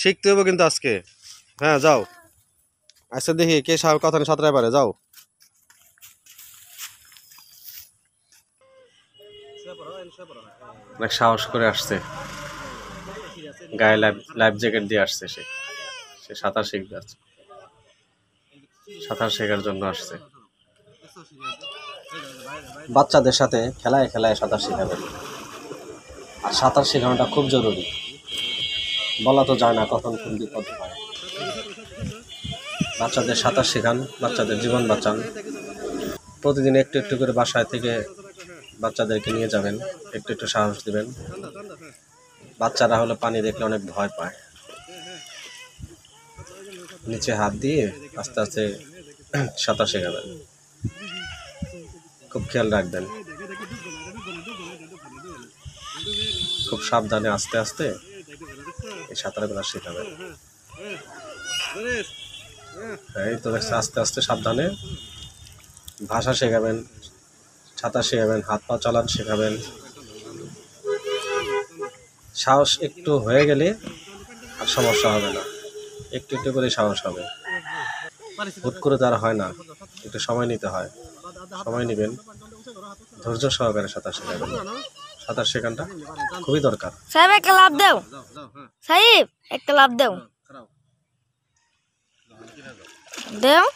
শিখতে হবে কিন্তু আজকে। হ্যাঁ যাও, আজকে দেখি কে কথা সাঁতরায় পারে। যাও, অনেক সাহস করে আসছে, গায়ে লাইফ জ্যাকেট দিয়ে আসছে। সে সাঁতার শিখবে, সাঁতার শেখার জন্য আসছে। বাচ্চাদের সাথে খেলায় খেলায় সাঁতার শেখাবেন। আর সাঁতার শেখানোটা খুব জরুরি, বলা তো যায় না কখন কোন বিপদ হয়। বাচ্চাদের সাঁতার শেখান, বাচ্চাদের জীবন বাঁচান। প্রতিদিন একটু একটু করে বাসায় থেকে বাচ্চাদেরকে নিয়ে যাবেন, একটু একটু সাহস দিবেন। বাচ্চারা হলো পানি দেখলে অনেক ভয় পায়, নিচে হাত দিয়ে আস্তে আস্তে সাঁতার শেখাবেন। খুব খেয়াল রাখবেন, খুব সাবধানে আস্তে আস্তে এই সাঁতারগুলো শেখাবেন। এই তো দেখছে, আস্তে আস্তে সাবধানে ভাষা শেখাবেন, সাঁতার শেখাবেন, হাত পা চালান শেখাবেন। সাহস একটু হয়ে গেলে আর সমস্যা হবে না, একটু একটু করে সাহস হবে। হুট করে তার হয় না, একটু সময় নিতে হয়। সময় নেবেন, ধৈর্য সহকারে সাঁতার শেখাবেন। সাঁতার শেখানটা খুবই দরকার। সাহেব একটা লাভ দাও, সাহেব একটা লাভ দাও, দাও।